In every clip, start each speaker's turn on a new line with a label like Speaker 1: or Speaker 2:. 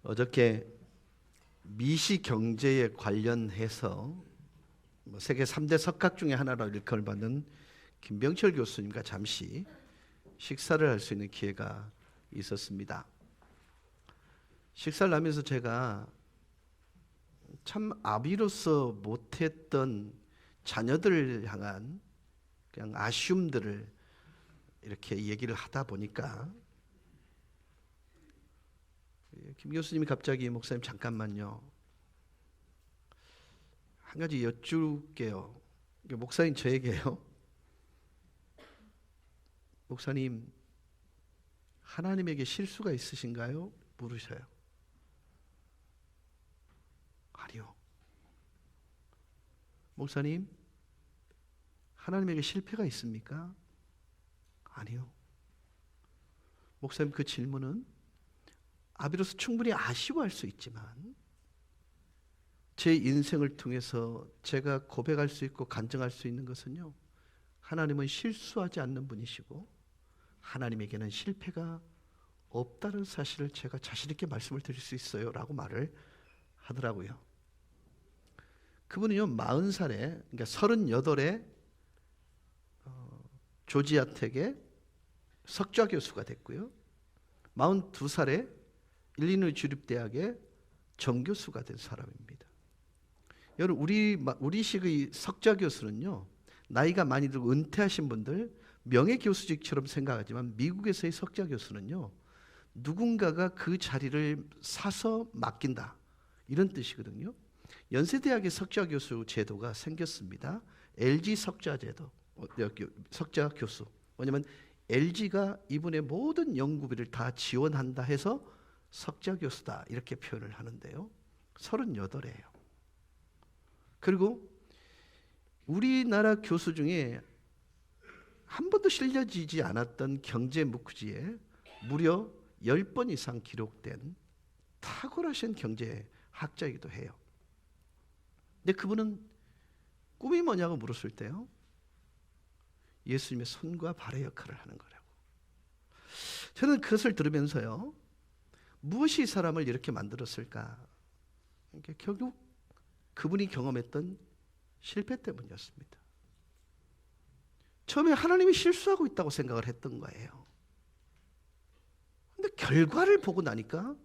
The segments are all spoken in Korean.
Speaker 1: 어저께 미시 경제에 관련해서 세계 3대 석학 중에 하나로 일컬을 받는 김병철 교수님과 잠시 식사를 할 수 있는 기회가 있었습니다. 식사를 하면서 제가 참 아비로서 못했던 자녀들을 향한 그냥 아쉬움들을 이렇게 얘기를 하다 보니까 김 교수님이 갑자기 목사님 잠깐만요. 한 가지 여쭐게요. 목사님 저에게요. 목사님 하나님에게 실수가 있으신가요? 물으셔요. 아니요. 목사님 하나님에게 실패가 있습니까? 아니요. 목사님 그 질문은 아비로서 충분히 아쉬워할 수 있지만 제 인생을 통해서 제가 고백할 수 있고 간증할 수 있는 것은요, 하나님은 실수하지 않는 분이시고 하나님에게는 실패가 없다는 사실을 제가 자신 있게 말씀을 드릴 수 있어요 라고 말을 하더라고요. 그분은요 40살에 그러니까 38에 조지아 텍의 석좌 교수가 됐고요, 42살에 일리노이 주립대학의 정교수가 된 사람입니다. 여러분 우리식의 석좌 교수는요 나이가 많이 들고 은퇴하신 분들 명예교수직처럼 생각하지만 미국에서의 석좌 교수는요 누군가가 그 자리를 사서 맡긴다 이런 뜻이거든요. 연세대학의 석좌 교수 제도가 생겼습니다. LG 석좌 제도, 석좌 교수. 왜냐하면 LG가 이분의 모든 연구비를 다 지원한다 해서 석좌 교수다 이렇게 표현을 하는데요. 38이에요. 그리고 우리나라 교수 중에 한 번도 실려지지 않았던 경제 무크지에 무려 10번 이상 기록된 탁월하신 경제학자이기도 해요. 근데 그분은 꿈이 뭐냐고 물었을 때요, 예수님의 손과 발의 역할을 하는 거라고. 저는 그것을 들으면서요, 무엇이 이 사람을 이렇게 만들었을까? 결국 그분이 경험했던 실패 때문이었습니다. 처음에 하나님이 실수하고 있다고 생각을 했던 거예요. 근데 결과를 보고 나니까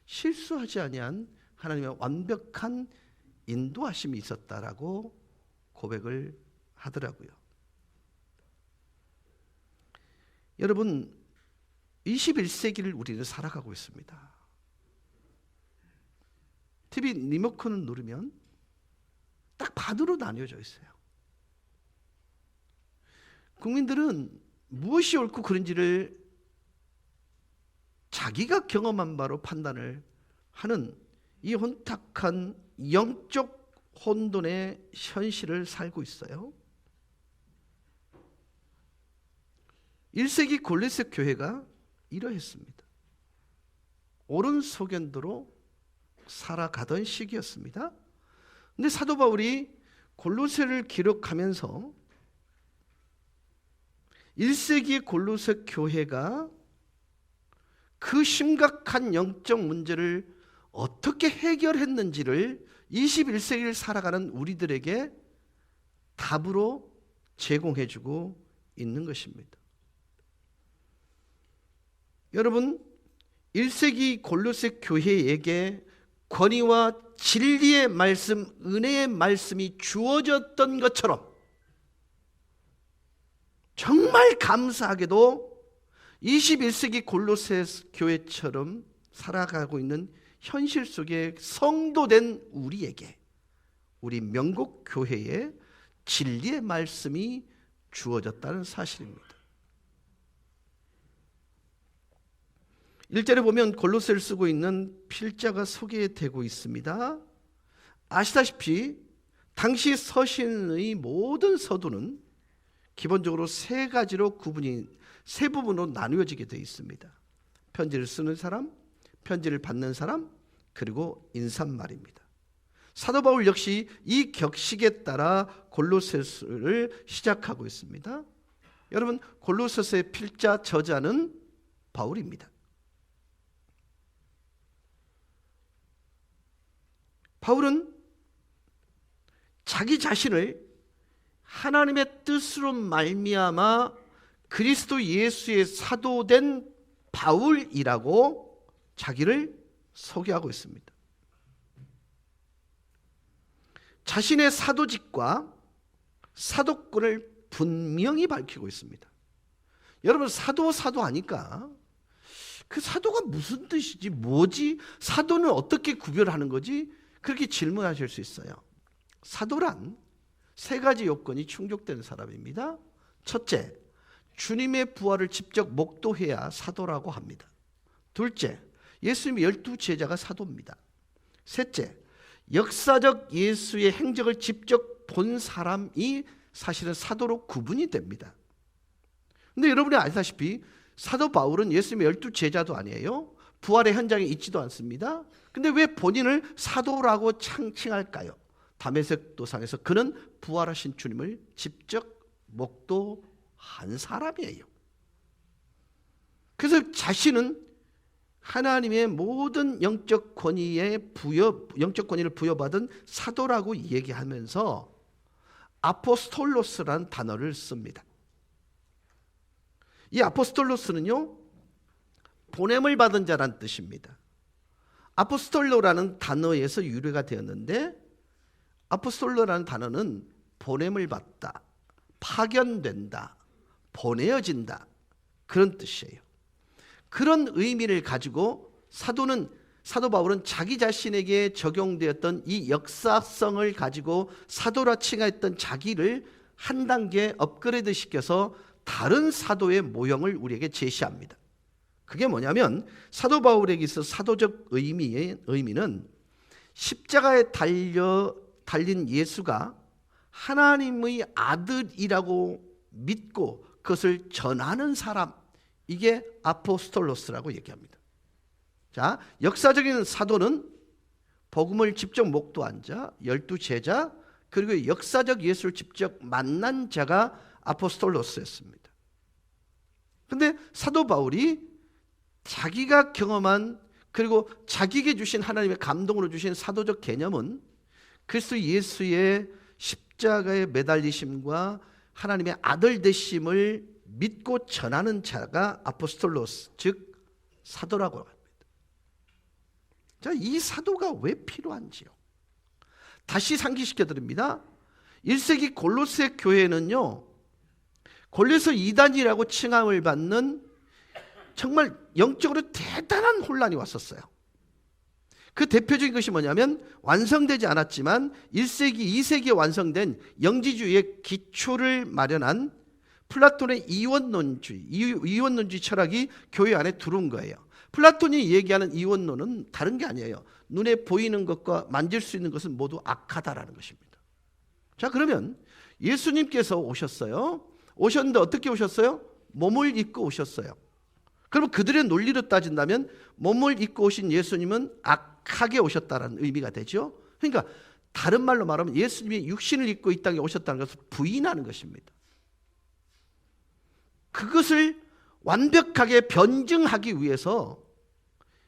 Speaker 1: 실수하지 아니한 하나님의 완벽한 인도하심이 있었다라고 고백을 하더라고요. 여러분 21세기를 우리는 살아가고 있습니다. TV 리모컨을 누르면 딱 반으로 나뉘어져 있어요. 국민들은 무엇이 옳고 그른지를 자기가 경험한 바로 판단을 하는 이 혼탁한 영적 혼돈의 현실을 살고 있어요. 1세기 골로새 교회가 이러했습니다. 옳은 소견도로 살아가던 시기였습니다. 근데 사도 바울이 골로새를 기록하면서 1세기 골로새 교회가 그 심각한 영적 문제를 어떻게 해결했는지를 21세기를 살아가는 우리들에게 답으로 제공해주고 있는 것입니다. 여러분 1세기 골로새 교회에게 권위와 진리의 말씀, 은혜의 말씀이 주어졌던 것처럼 정말 감사하게도 21세기 골로새 교회처럼 살아가고 있는 현실 속에 성도된 우리에게, 우리 명곡 교회에 진리의 말씀이 주어졌다는 사실입니다. 1절에 보면 골로새를 쓰고 있는 필자가 소개되고 있습니다. 아시다시피 당시 서신의 모든 서두는 기본적으로 세 부분으로 나누어지게 되어 있습니다. 편지를 쓰는 사람, 편지를 받는 사람, 그리고 인사말입니다. 사도 바울 역시 이 격식에 따라 골로새서를 시작하고 있습니다. 여러분 골로새서의 필자 저자는 바울입니다. 바울은 자기 자신을 하나님의 뜻으로 말미암아 그리스도 예수의 사도된 바울이라고 자기를 소개하고 있습니다. 자신의 사도직과 사도권을 분명히 밝히고 있습니다. 여러분, 사도 하니까 그 사도가 무슨 뜻이지, 뭐지, 사도는 어떻게 구별하는 거지, 그렇게 질문하실 수 있어요. 사도란 세 가지 요건이 충족되는 사람입니다. 첫째, 주님의 부활을 직접 목도해야 사도라고 합니다. 둘째, 예수님의 12제자가 사도입니다. 셋째, 역사적 예수의 행적을 직접 본 사람이 사실은 사도로 구분이 됩니다. 근데 여러분이 아시다시피 사도 바울은 예수님의 12제자도 아니에요. 부활의 현장에 있지도 않습니다. 근데 왜 본인을 사도라고 창칭할까요? 다메섹 도상에서 그는 부활하신 주님을 직접 목도한 사람이에요. 그래서 자신은 하나님의 모든 영적 권위를 부여받은 사도라고 얘기하면서 아포스톨로스라는 단어를 씁니다. 이 아포스톨로스는요, 보냄을 받은 자란 뜻입니다. 아포스톨로라는 단어에서 유래가 되었는데, 아포스톨로라는 단어는 보냄을 받다, 파견된다, 보내어진다, 그런 뜻이에요. 그런 의미를 가지고 사도 바울은 자기 자신에게 적용되었던 이 역사성을 가지고 사도라 칭했던 자기를 한 단계 업그레이드 시켜서 다른 사도의 모형을 우리에게 제시합니다. 그게 뭐냐면 사도 바울에게 있어 사도적 의미는 십자가에 달린 예수가 하나님의 아들이라고 믿고 그것을 전하는 사람, 이게 아포스톨로스라고 얘기합니다. 자, 역사적인 사도는 복음을 직접 목도한 자, 12제자, 그리고 역사적 예수를 직접 만난 자가 아포스톨로스였습니다. 그런데 사도 바울이 자기가 경험한, 그리고 자기에게 주신 하나님의 감동으로 주신 사도적 개념은 그리스도 예수의 십자가에 매달리심과 하나님의 아들 되심을 믿고 전하는 자가 아포스톨로스, 즉 사도라고 합니다. 자, 이 사도가 왜 필요한지요? 다시 상기시켜 드립니다. 1세기 골로새 교회는요, 골로새 이단이라고 칭함을 받는 정말 영적으로 대단한 혼란이 왔었어요. 그 대표적인 것이 뭐냐면 완성되지 않았지만 1세기, 2세기에 완성된 영지주의의 기초를 마련한 플라톤의 이원론주의 철학이 교회 안에 들어온 거예요. 플라톤이 얘기하는 이원론은 다른 게 아니에요. 눈에 보이는 것과 만질 수 있는 것은 모두 악하다라는 것입니다. 자, 그러면 예수님께서 오셨는데 어떻게 오셨어요? 몸을 입고 오셨어요. 그럼 그들의 논리로 따진다면 몸을 입고 오신 예수님은 악하게 오셨다는 의미가 되죠. 그러니까 다른 말로 말하면 예수님이 육신을 입고 이 땅에 오셨다는 것을 부인하는 것입니다. 그것을 완벽하게 변증하기 위해서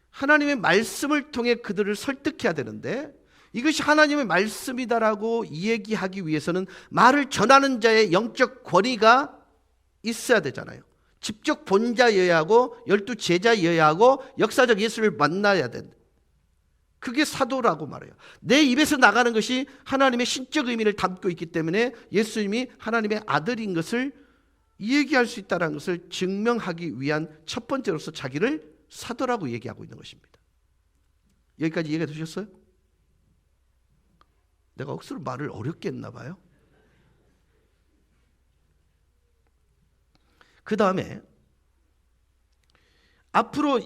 Speaker 1: 하나님의 말씀을 통해 그들을 설득해야 되는데, 이것이 하나님의 말씀이다라고 얘기하기 위해서는 말을 전하는 자의 영적 권위가 있어야 되잖아요. 직접 본 자여야 하고 12제자여야 하고 역사적 예수를 만나야 된다. 그게 사도라고 말해요. 내 입에서 나가는 것이 하나님의 신적 의미를 담고 있기 때문에 예수님이 하나님의 아들인 것을 얘기할 수 있다는 것을 증명하기 위한 첫 번째로서 자기를 사도라고 얘기하고 있는 것입니다. 여기까지 이해가 되셨어요? 내가 억수로 말을 어렵게 했나 봐요. 그 다음에 앞으로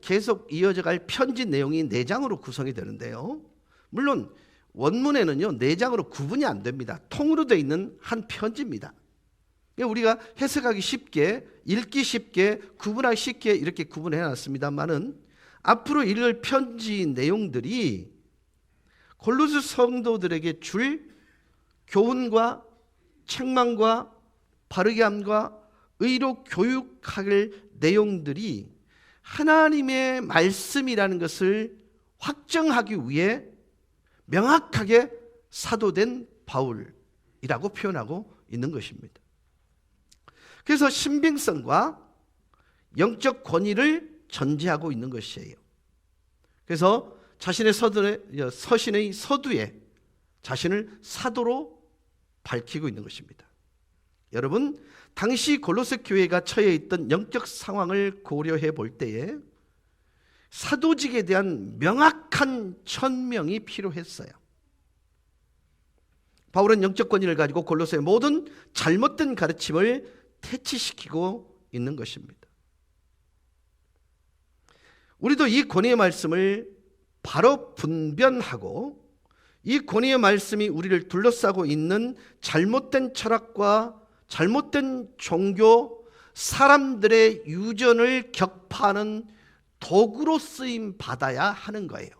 Speaker 1: 계속 이어져갈 편지 내용이 4장으로 구성이 되는데요. 물론 원문에는요 4장으로 구분이 안 됩니다. 통으로 되어 있는 한 편지입니다. 우리가 해석하기 쉽게, 읽기 쉽게, 구분하기 쉽게 이렇게 구분해 놨습니다만은 앞으로 읽을 편지 내용들이 골로새 성도들에게 줄 교훈과 책망과 바르게 함과 의로 교육할 내용들이 하나님의 말씀이라는 것을 확정하기 위해 명확하게 사도된 바울이라고 표현하고 있는 것입니다. 그래서 신빙성과 영적 권위를 전제하고 있는 것이에요. 그래서 자신의 서신의 서두에 자신을 사도로 밝히고 있는 것입니다. 여러분, 당시 골로새 교회가 처해 있던 영적 상황을 고려해 볼 때에 사도직에 대한 명확한 천명이 필요했어요. 바울은 영적 권위를 가지고 골로새의 모든 잘못된 가르침을 퇴치시키고 있는 것입니다. 우리도 이 권위의 말씀을 바로 분별하고 이 권위의 말씀이 우리를 둘러싸고 있는 잘못된 철학과 잘못된 종교, 사람들의 유전을 격파하는 도구로 쓰임 받아야 하는 거예요.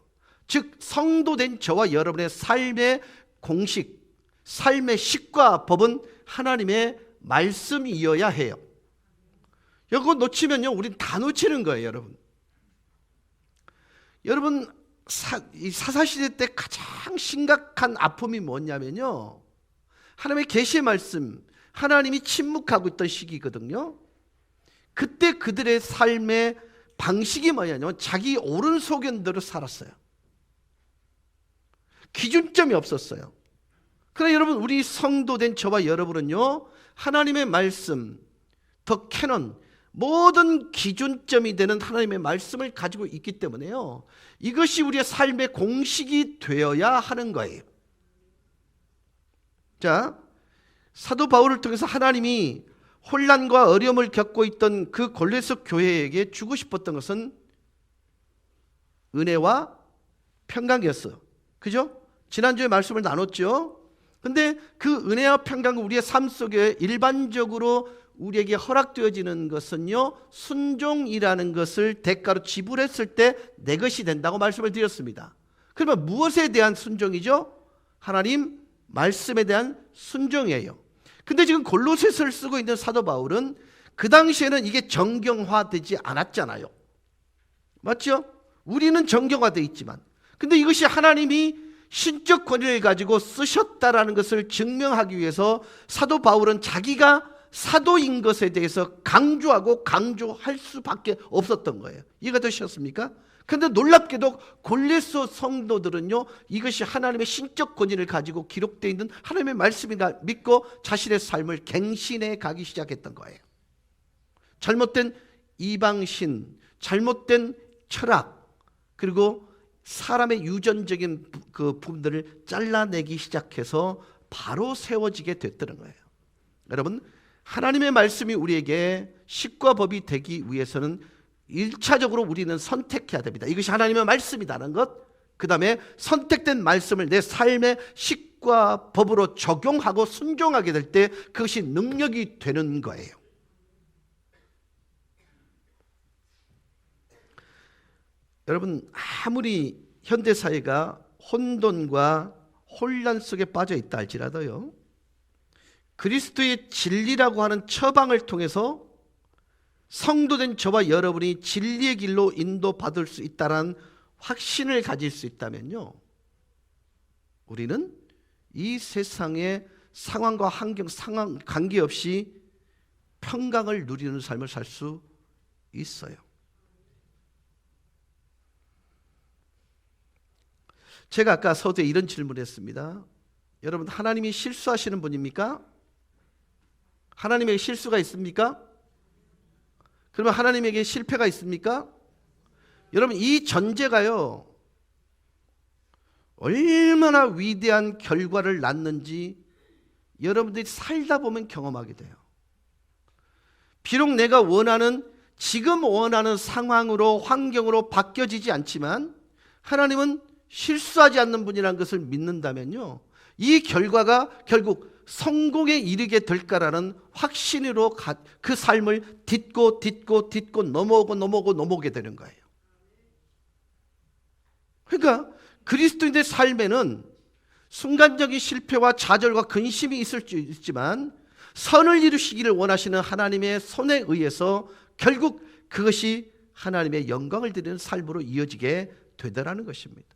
Speaker 1: 즉 성도된 저와 여러분의 삶의 공식, 삶의 식과 법은 하나님의 말씀이어야 해요. 이거 놓치면요, 우린 다 놓치는 거예요, 여러분. 여러분, 이 사사시대 때 가장 심각한 아픔이 뭐냐면요, 하나님의 계시의 말씀, 하나님이 침묵하고 있던 시기거든요. 그때 그들의 삶의 방식이 뭐냐면 자기 옳은 소견대로 살았어요. 기준점이 없었어요. 그러나 여러분, 우리 성도된 저와 여러분은요, 하나님의 말씀, 더 캐논, 모든 기준점이 되는 하나님의 말씀을 가지고 있기 때문에요, 이것이 우리의 삶의 공식이 되어야 하는 거예요. 자, 사도 바울을 통해서 하나님이 혼란과 어려움을 겪고 있던 그 골로새 교회에게 주고 싶었던 것은 은혜와 평강이었어요. 그죠? 지난주에 말씀을 나눴죠. 근데 그 은혜와 평강은 우리의 삶 속에 일반적으로 우리에게 허락되어지는 것은요, 순종이라는 것을 대가로 지불했을 때 내 것이 된다고 말씀을 드렸습니다. 그러면 무엇에 대한 순종이죠? 하나님 말씀에 대한 순종이에요. 근데 지금 골로새서를 쓰고 있는 사도 바울은 그 당시에는 이게 정경화되지 않았잖아요. 맞죠? 우리는 정경화되어 있지만, 근데 이것이 하나님이 신적 권위를 가지고 쓰셨다라는 것을 증명하기 위해서 사도 바울은 자기가 사도인 것에 대해서 강조하고 강조할 수밖에 없었던 거예요. 이해가 되셨습니까? 그런데 놀랍게도 골로새 성도들은요, 이것이 하나님의 신적 권위를 가지고 기록되어 있는 하나님의 말씀이다 믿고 자신의 삶을 갱신해 가기 시작했던 거예요. 잘못된 이방신, 잘못된 철학, 그리고 사람의 유전적인 그 부분들을 잘라내기 시작해서 바로 세워지게 됐다는 거예요. 여러분, 하나님의 말씀이 우리에게 식과 법이 되기 위해서는 1차적으로 우리는 선택해야 됩니다. 이것이 하나님의 말씀이라는 것, 그 다음에 선택된 말씀을 내 삶의 식과 법으로 적용하고 순종하게 될 때 그것이 능력이 되는 거예요. 여러분, 아무리 현대사회가 혼돈과 혼란 속에 빠져 있다 할지라도요, 그리스도의 진리라고 하는 처방을 통해서 성도된 저와 여러분이 진리의 길로 인도받을 수 있다는 확신을 가질 수 있다면요, 우리는 이 세상의 상황과 환경, 상황 관계없이 평강을 누리는 삶을 살 수 있어요. 제가 아까 서두에 이런 질문을 했습니다. 여러분, 하나님이 실수하시는 분입니까? 하나님에게 실수가 있습니까? 그러면 하나님에게 실패가 있습니까? 여러분, 이 전제가요, 얼마나 위대한 결과를 낳는지 여러분들이 살다 보면 경험하게 돼요. 비록 내가 지금 원하는 상황으로, 환경으로 바뀌어지지 않지만 하나님은 실수하지 않는 분이라는 것을 믿는다면요, 이 결과가 결국 성공에 이르게 될까라는 확신으로 그 삶을 딛고 넘어오게 되는 거예요. 그러니까 그리스도인의 삶에는 순간적인 실패와 좌절과 근심이 있을 수 있지만 선을 이루시기를 원하시는 하나님의 손에 의해서 결국 그것이 하나님의 영광을 드리는 삶으로 이어지게 되더라는 것입니다.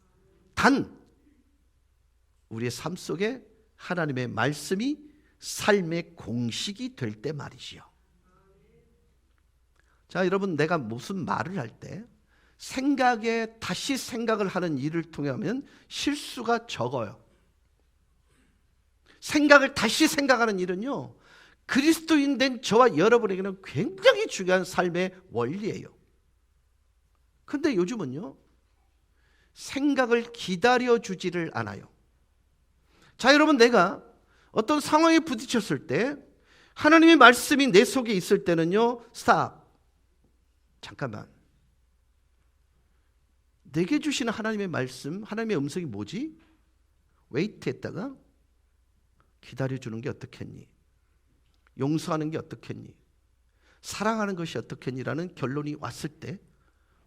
Speaker 1: 단 우리의 삶 속에 하나님의 말씀이 삶의 공식이 될 때 말이지요. 자, 여러분, 내가 무슨 말을 할 때 생각에 다시 생각을 하는 일을 통해 하면 실수가 적어요. 생각을 다시 생각하는 일은요, 그리스도인 된 저와 여러분에게는 굉장히 중요한 삶의 원리예요. 그런데 요즘은요, 생각을 기다려주지를 않아요. 자, 여러분, 내가 어떤 상황에 부딪혔을 때 하나님의 말씀이 내 속에 있을 때는요, 스탑, 잠깐만, 내게 주시는 하나님의 말씀, 하나님의 음성이 뭐지? 웨이트 했다가 기다려주는 게 어떻겠니? 용서하는 게 어떻겠니? 사랑하는 것이 어떻겠니라는 결론이 왔을 때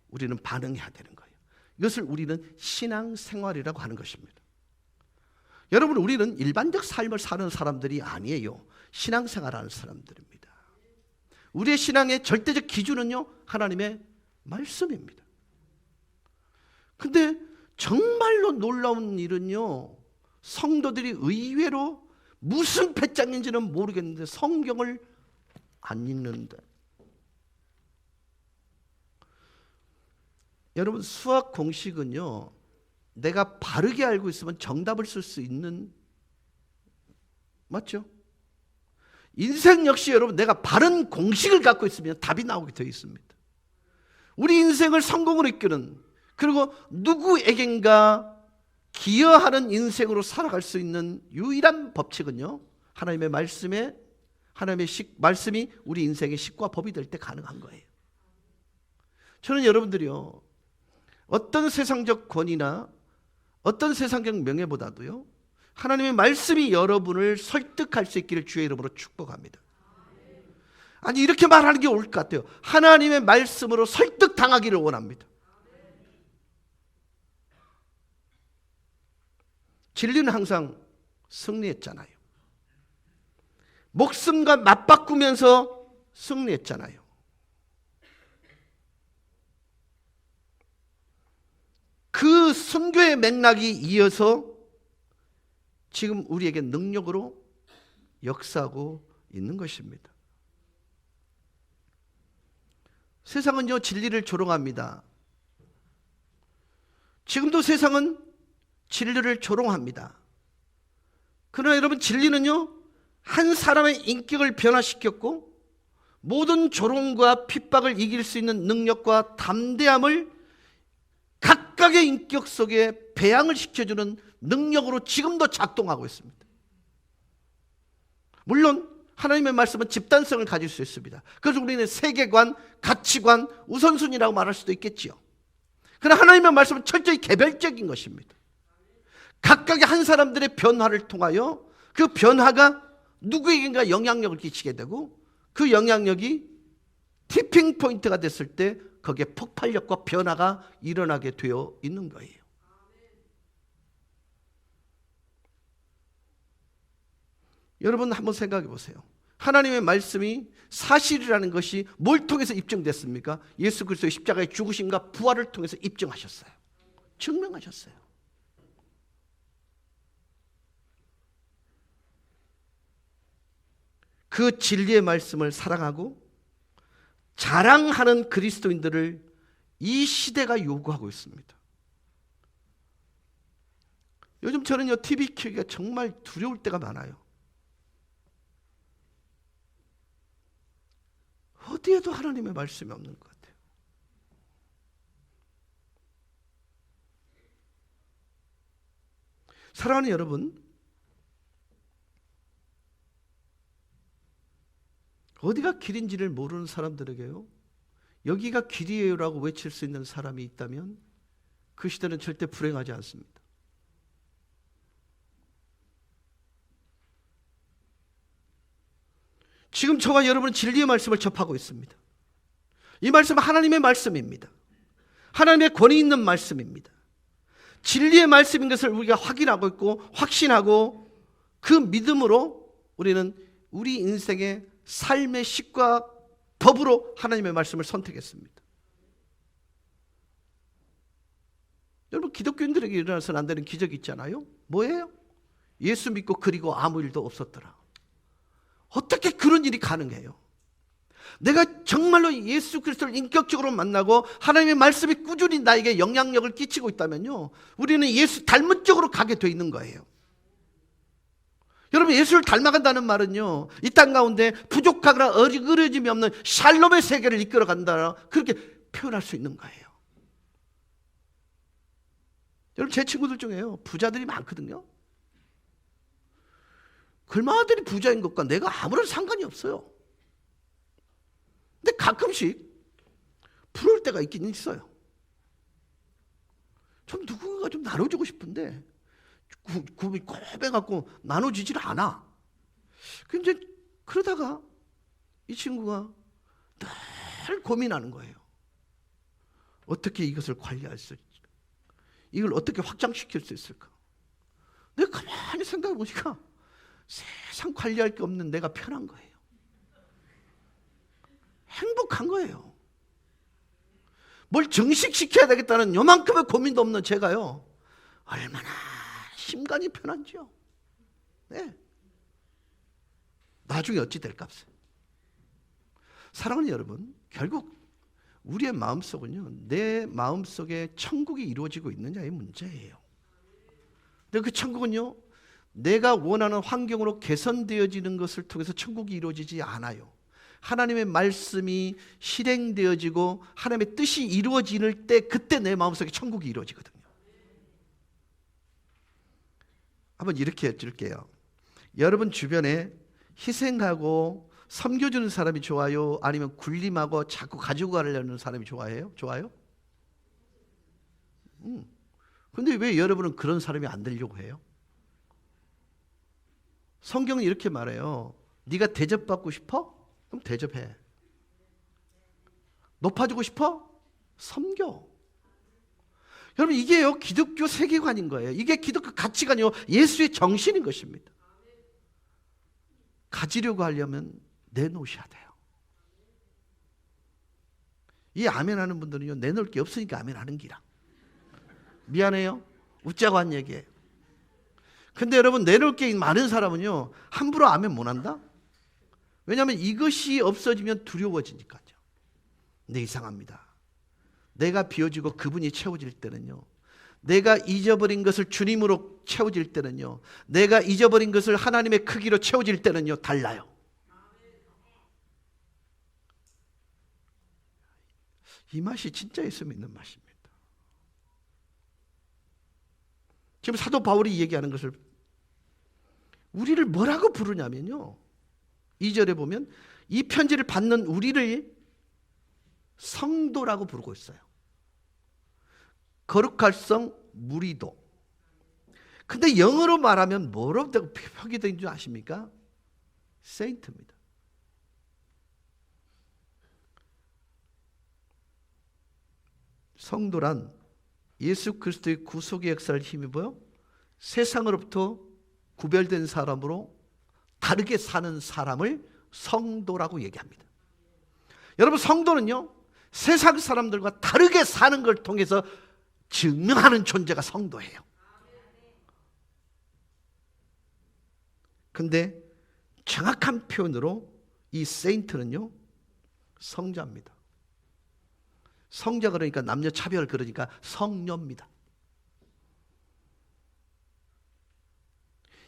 Speaker 1: 우리는 반응해야 되는 거예요. 이것을 우리는 신앙생활이라고 하는 것입니다. 여러분, 우리는 일반적 삶을 사는 사람들이 아니에요. 신앙생활하는 사람들입니다. 우리의 신앙의 절대적 기준은요, 하나님의 말씀입니다. 근데 정말로 놀라운 일은요, 성도들이 의외로 무슨 배짱인지는 모르겠는데 성경을 안 읽는다. 여러분, 수학 공식은요, 내가 바르게 알고 있으면 정답을 쓸 수 있는, 맞죠? 인생 역시 여러분, 내가 바른 공식을 갖고 있으면 답이 나오게 되어 있습니다. 우리 인생을 성공으로 이끄는, 그리고 누구에겐가 기여하는 인생으로 살아갈 수 있는 유일한 법칙은요, 하나님의 말씀이 우리 인생의 식과 법이 될 때 가능한 거예요. 저는 여러분들이요, 어떤 세상적 권위나 어떤 세상적 명예보다도요, 하나님의 말씀이 여러분을 설득할 수 있기를 주의 이름으로 축복합니다. 아니, 이렇게 말하는 게 옳을 것 같아요. 하나님의 말씀으로 설득당하기를 원합니다. 진리는 항상 승리했잖아요. 목숨과 맞바꾸면서 승리했잖아요. 그 순교의 맥락이 이어서 지금 우리에게 능력으로 역사하고 있는 것입니다. 세상은요, 진리를 조롱합니다. 지금도 세상은 진리를 조롱합니다. 그러나 여러분, 진리는요, 한 사람의 인격을 변화시켰고 모든 조롱과 핍박을 이길 수 있는 능력과 담대함을 각각의 인격 속에 배양을 시켜주는 능력으로 지금도 작동하고 있습니다. 물론 하나님의 말씀은 집단성을 가질 수 있습니다. 그래서 우리는 세계관, 가치관, 우선순위라고 말할 수도 있겠지요. 그러나 하나님의 말씀은 철저히 개별적인 것입니다. 각각의 한 사람들의 변화를 통하여 그 변화가 누구에겐가 영향력을 끼치게 되고, 그 영향력이 티핑 포인트가 됐을 때 거기에 폭발력과 변화가 일어나게 되어 있는 거예요. 여러분, 한번 생각해 보세요. 하나님의 말씀이 사실이라는 것이 뭘 통해서 입증됐습니까? 예수 그리스도의 십자가의 죽으심과 부활을 통해서 입증하셨어요. 증명하셨어요. 그 진리의 말씀을 사랑하고 자랑하는 그리스도인들을 이 시대가 요구하고 있습니다. 요즘 저는요, TV 켜기가 정말 두려울 때가 많아요. 어디에도 하나님의 말씀이 없는 것 같아요. 사랑하는 여러분, 어디가 길인지를 모르는 사람들에게요, 여기가 길이에요라고 외칠 수 있는 사람이 있다면 그 시대는 절대 불행하지 않습니다. 지금 저와 여러분은 진리의 말씀을 접하고 있습니다. 이 말씀은 하나님의 말씀입니다. 하나님의 권위 있는 말씀입니다. 진리의 말씀인 것을 우리가 확인하고 있고 확신하고 그 믿음으로 우리는 우리 인생의 삶의 식과 법으로 하나님의 말씀을 선택했습니다. 여러분, 기독교인들에게 일어나서는 안 되는 기적이 있잖아요. 뭐예요? 예수 믿고 그리고 아무 일도 없었더라. 어떻게 그런 일이 가능해요? 내가 정말로 예수 그리스도를 인격적으로 만나고 하나님의 말씀이 꾸준히 나에게 영향력을 끼치고 있다면요, 우리는 예수 닮은 쪽으로 가게 돼 있는 거예요. 여러분, 예수를 닮아간다는 말은요, 이 땅 가운데 부족하거나 어그러짐이 없는 샬롬의 세계를 이끌어간다, 그렇게 표현할 수 있는 거예요. 여러분, 제 친구들 중에요, 부자들이 많거든요. 그 얼마들이 부자인 것과 내가 아무런 상관이 없어요. 근데 가끔씩 부러울 때가 있긴 있어요. 좀 누군가 좀 나눠주고 싶은데 굽이 꼽해갖고 나눠지질 않아. 근데 그러다가 이 친구가 늘 고민하는 거예요. 어떻게 이것을 관리할 수 있을까? 이걸 어떻게 확장시킬 수 있을까? 내가 가만히 생각해 보니까 세상 관리할 게 없는 내가 편한 거예요. 행복한 거예요. 뭘 정식시켜야 되겠다는 요만큼의 고민도 없는 제가요, 얼마나 심간이 편한지요. 네. 나중에 어찌 될까요? 사랑하는 여러분, 결국 우리의 마음속은요, 내 마음속에 천국이 이루어지고 있느냐의 문제예요. 근데 그 천국은요, 내가 원하는 환경으로 개선되어지는 것을 통해서 천국이 이루어지지 않아요. 하나님의 말씀이 실행되어지고 하나님의 뜻이 이루어질 때, 그때 내 마음속에 천국이 이루어지거든요. 한번 이렇게 여쭐게요. 여러분 주변에 희생하고 섬겨주는 사람이 좋아요? 아니면 군림하고 자꾸 가지고 가려는 사람이 좋아해요? 좋아요? 근데 왜 여러분은 그런 사람이 안 되려고 해요? 성경은 이렇게 말해요. 네가 대접받고 싶어? 그럼 대접해. 높아지고 싶어? 섬겨. 여러분, 이게요, 기독교 세계관인 거예요. 이게 기독교 가치관이요, 예수의 정신인 것입니다. 가지려고 하려면 내놓으셔야 돼요. 이 아멘 하는 분들은요, 내놓을 게 없으니까 아멘 하는 기라. 미안해요, 웃자고 한 얘기예요. 근데 여러분, 내놓을 게 많은 사람은요, 함부로 아멘 못 한다? 왜냐하면 이것이 없어지면 두려워지니까요. 근데 이상합니다. 내가 비워지고 그분이 채워질 때는요, 내가 잊어버린 것을 주님으로 채워질 때는요, 내가 잊어버린 것을 하나님의 크기로 채워질 때는요, 달라요. 이 맛이 진짜 예수 믿는 맛입니다. 지금 사도 바울이 얘기하는 것을 우리를 뭐라고 부르냐면요, 2절에 보면 이 편지를 받는 우리를 성도라고 부르고 있어요. 거룩할 성 무리도. 근데 영어로 말하면 뭐로 표기된 줄 아십니까? 세인트입니다. 성도란 예수 그리스도의 구속의 역사를 힘입어요 세상으로부터 구별된 사람으로 다르게 사는 사람을 성도라고 얘기합니다. 여러분, 성도는요, 세상 사람들과 다르게 사는 걸 통해서 증명하는 존재가 성도예요. 근데 정확한 표현으로 이 세인트는요, 성자입니다. 성자 그러니까 남녀 차별, 그러니까 성녀입니다.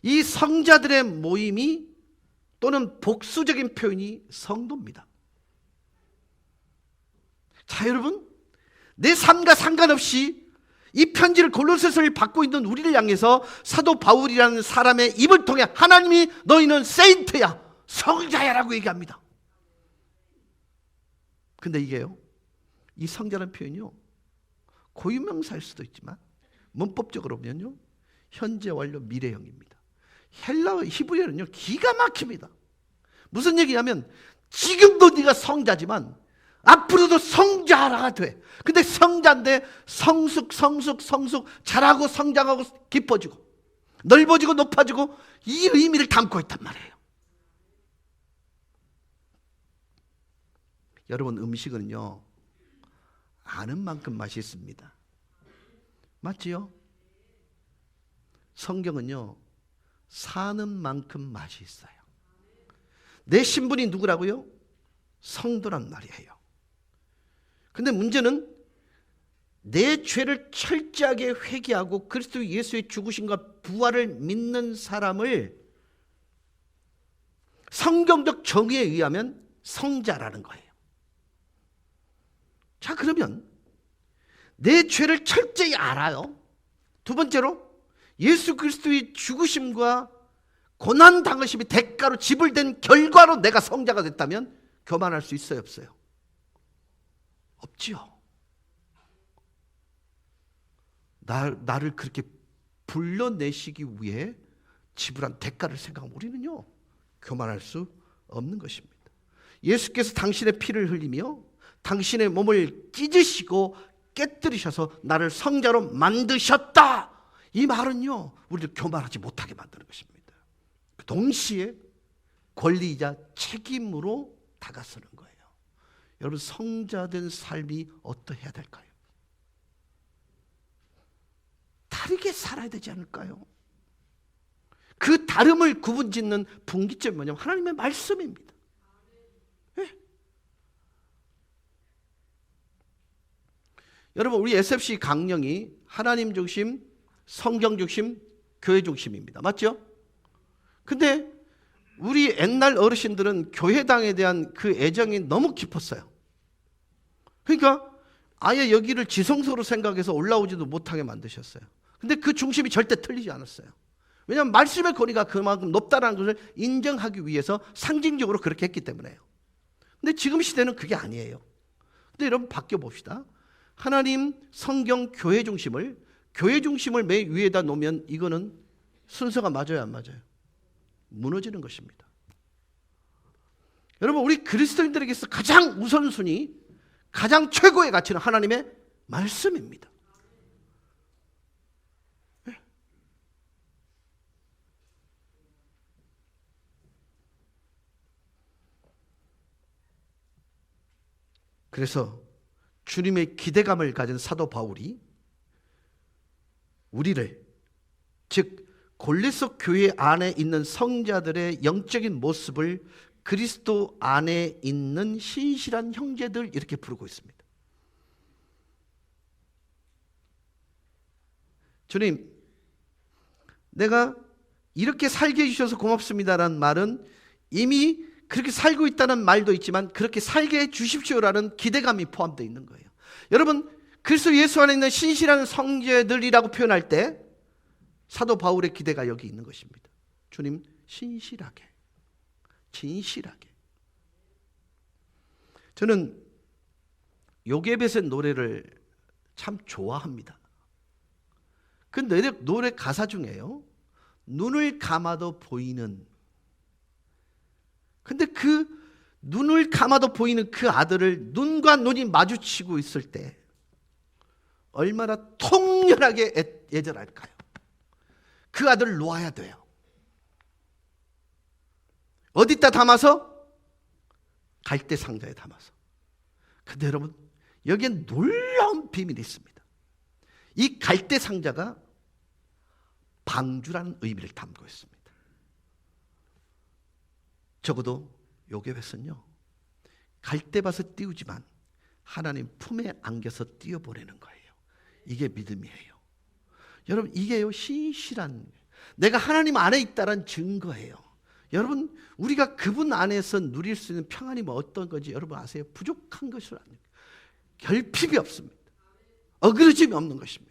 Speaker 1: 이 성자들의 모임이 또는 복수적인 표현이 성도입니다. 자, 여러분, 내 삶과 상관없이 이 편지를 골로새서를 받고 있는 우리를 향해서 사도 바울이라는 사람의 입을 통해 하나님이 너희는 세인트야, 성자야 라고 얘기합니다. 근데 이게요, 이 성자라는 표현이요, 고유명사일 수도 있지만 문법적으로 보면요, 현재 완료 미래형입니다. 헬라어 히브리어는요, 기가 막힙니다. 무슨 얘기냐면 지금도 네가 성자지만 앞으로도 성자가 돼. 근데 성자인데 성숙 자라고 성장하고 깊어지고 넓어지고 높아지고, 이 의미를 담고 있단 말이에요. 여러분, 음식은요, 아는 만큼 맛있습니다. 맞지요? 성경은요, 사는 만큼 맛이 있어요. 내 신분이 누구라고요? 성도란 말이에요. 근데 문제는 내 죄를 철저하게 회개하고 그리스도 예수의 죽으심과 부활을 믿는 사람을 성경적 정의에 의하면 성자라는 거예요. 자, 그러면 내 죄를 철저히 알아요. 두 번째로 예수 그리스도의 죽으심과 고난 당하심이 대가로 지불된 결과로 내가 성자가 됐다면 교만할 수 있어요, 없어요? 없지요. 나를 그렇게 불러내시기 위해 지불한 대가를 생각하면 우리는요, 교만할 수 없는 것입니다. 예수께서 당신의 피를 흘리며 당신의 몸을 찢으시고 깨뜨리셔서 나를 성자로 만드셨다. 이 말은요, 우리를 교만하지 못하게 만드는 것입니다. 동시에 권리이자 책임으로 다가서는 거예요. 여러분, 성자된 삶이 어떠해야 될까요? 다르게 살아야 되지 않을까요? 그 다름을 구분짓는 분기점이 뭐냐면 하나님의 말씀입니다. 네. 여러분, 우리 SFC 강령이 하나님 중심, 성경 중심, 교회 중심입니다. 맞죠? 근데 우리 옛날 어르신들은 교회당에 대한 그 애정이 너무 깊었어요. 그러니까 아예 여기를 지성소로 생각해서 올라오지도 못하게 만드셨어요. 근데 그 중심이 절대 틀리지 않았어요. 왜냐하면 말씀의 권위가 그만큼 높다는 것을 인정하기 위해서 상징적으로 그렇게 했기 때문에요. 근데 지금 시대는 그게 아니에요. 근데 여러분, 바뀌어 봅시다. 하나님, 성경, 교회 중심을 맨 위에다 놓으면 이거는 순서가 맞아요, 안 맞아요? 무너지는 것입니다. 여러분, 우리 그리스도인들에게서 가장 우선순위, 가장 최고의 가치는 하나님의 말씀입니다. 네. 그래서 주님의 기대감을 가진 사도 바울이 우리를, 즉 골로새 교회 안에 있는 성자들의 영적인 모습을 그리스도 안에 있는 신실한 형제들 이렇게 부르고 있습니다. 주님, 내가 이렇게 살게 해주셔서 고맙습니다라는 말은 이미 그렇게 살고 있다는 말도 있지만 그렇게 살게 해주십시오라는 기대감이 포함되어 있는 거예요. 여러분, 그리스도 예수 안에 있는 신실한 성제들이라고 표현할 때 사도 바울의 기대가 여기 있는 것입니다. 주님, 신실하게, 진실하게. 저는 요게벳의 노래를 참 좋아합니다. 그 노래 가사 중에요, 눈을 감아도 보이는, 근데 그 눈을 감아도 보이는 그 아들을 눈과 눈이 마주치고 있을 때 얼마나 통렬하게 애절할까요? 그 아들을 놓아야 돼요. 어디다 담아서? 갈대 상자에 담아서. 근데 여러분, 여기엔 놀라운 비밀이 있습니다. 이 갈대 상자가 방주라는 의미를 담고 있습니다. 적어도 요게벳은요, 갈대밭에 띄우지만 하나님 품에 안겨서 띄워보내는 거예요. 이게 믿음이에요. 여러분, 이게요, 신실한, 내가 하나님 안에 있다는 증거예요. 여러분, 우리가 그분 안에서 누릴 수 있는 평안이 뭐 어떤 건지 여러분 아세요? 부족한 것이 아니에요. 결핍이 없습니다. 어그러짐이 없는 것입니다.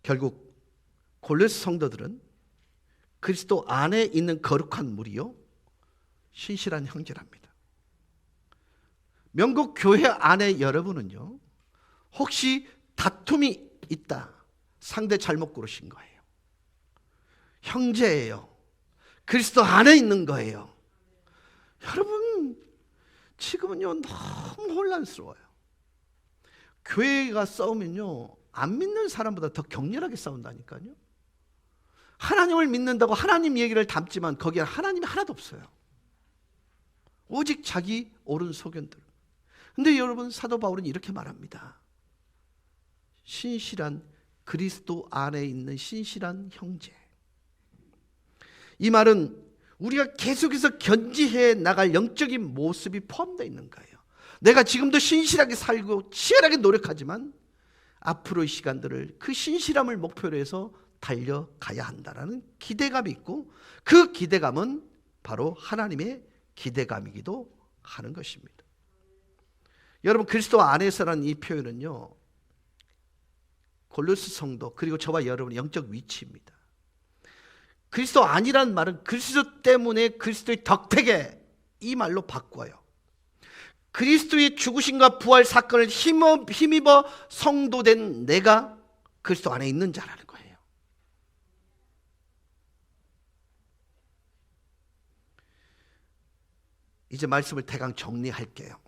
Speaker 1: 결국 골로새 성도들은 그리스도 안에 있는 거룩한 무리요, 신실한 형제랍니다. 명곡 교회 안에 여러분은요, 혹시 다툼이 있다, 상대 잘못 고르신 거예요. 형제예요. 그리스도 안에 있는 거예요. 여러분, 지금은요 너무 혼란스러워요. 교회가 싸우면요 안 믿는 사람보다 더 격렬하게 싸운다니까요. 하나님을 믿는다고 하나님 얘기를 담지만 거기에 하나님이 하나도 없어요. 오직 자기 옳은 소견들. 근데 여러분, 사도 바울은 이렇게 말합니다. 신실한, 그리스도 안에 있는 신실한 형제. 이 말은 우리가 계속해서 견지해 나갈 영적인 모습이 포함되어 있는 거예요. 내가 지금도 신실하게 살고 치열하게 노력하지만 앞으로의 시간들을 그 신실함을 목표로 해서 달려가야 한다라는 기대감이 있고, 그 기대감은 바로 하나님의 기대감이기도 하는 것입니다. 여러분, 그리스도 안에서라는 이 표현은요, 골로새 성도 그리고 저와 여러분의 영적 위치입니다. 그리스도 안이라는 말은 그리스도 때문에 그리스도의 덕택에, 이 말로 바꿔요. 그리스도의 죽으심과 부활 사건을 힘입어 성도된 내가 그리스도 안에 있는 자라는 거예요. 이제 말씀을 대강 정리할게요.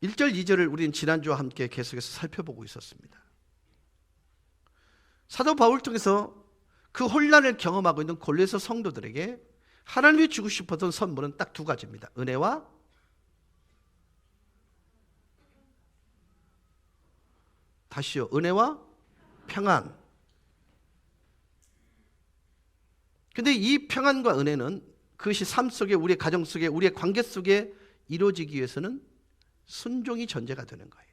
Speaker 1: 1절, 2절을 우리는 지난주와 함께 계속해서 살펴보고 있었습니다. 사도 바울을 통해서 그 혼란을 경험하고 있는 골로새 성도들에게 하나님이 주고 싶었던 선물은 딱 두 가지입니다. 은혜와 다시요, 은혜와 평안. 근데 이 평안과 은혜는 그것이 삶 속에, 우리의 가정 속에, 우리의 관계 속에 이루어지기 위해서는 순종이 전제가 되는 거예요.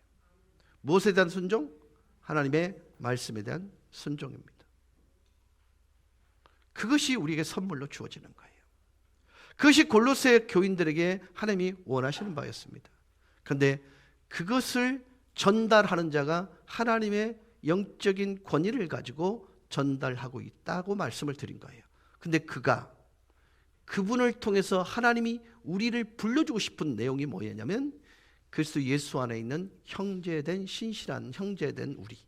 Speaker 1: 무엇에 대한 순종? 하나님의 말씀에 대한 순종입니다. 그것이 우리에게 선물로 주어지는 거예요. 그것이 골로새 교인들에게 하나님이 원하시는 바였습니다. 그런데 그것을 전달하는 자가 하나님의 영적인 권위를 가지고 전달하고 있다고 말씀을 드린 거예요. 근데 그분을 통해서 하나님이 우리를 불러주고 싶은 내용이 뭐였냐면, 그리스도 예수 안에 있는 형제된, 신실한 형제된 우리.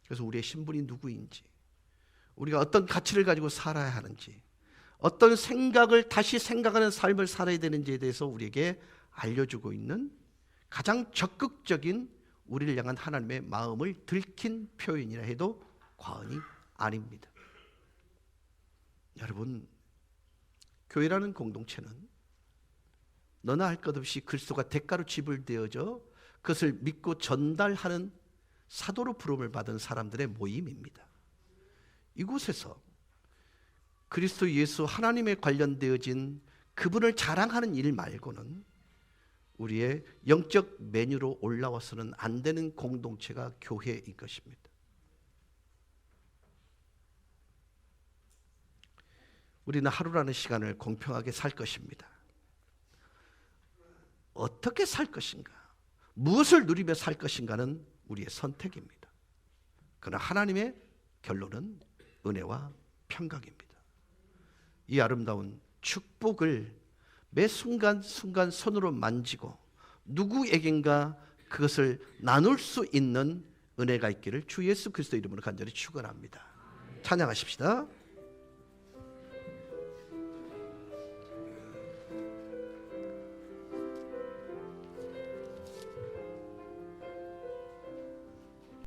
Speaker 1: 그래서 우리의 신분이 누구인지, 우리가 어떤 가치를 가지고 살아야 하는지, 어떤 생각을 다시 생각하는 삶을 살아야 되는지에 대해서 우리에게 알려주고 있는 가장 적극적인, 우리를 향한 하나님의 마음을 들킨 표현이라 해도 과언이 아닙니다. 여러분, 교회라는 공동체는 너나 할 것 없이 그리스도가 대가로 지불되어져 그것을 믿고 전달하는 사도로 부름을 받은 사람들의 모임입니다. 이곳에서 그리스도 예수 하나님에 관련되어진 그분을 자랑하는 일 말고는 우리의 영적 메뉴로 올라와서는 안 되는 공동체가 교회인 것입니다. 우리는 하루라는 시간을 공평하게 살 것입니다. 어떻게 살 것인가, 무엇을 누리며 살 것인가는 우리의 선택입니다. 그러나 하나님의 결론은 은혜와 평강입니다. 이 아름다운 축복을 매 순간순간 손으로 만지고 누구에겐가 그것을 나눌 수 있는 은혜가 있기를 주 예수 그리스도 이름으로 간절히 축원합니다. 찬양하십시다.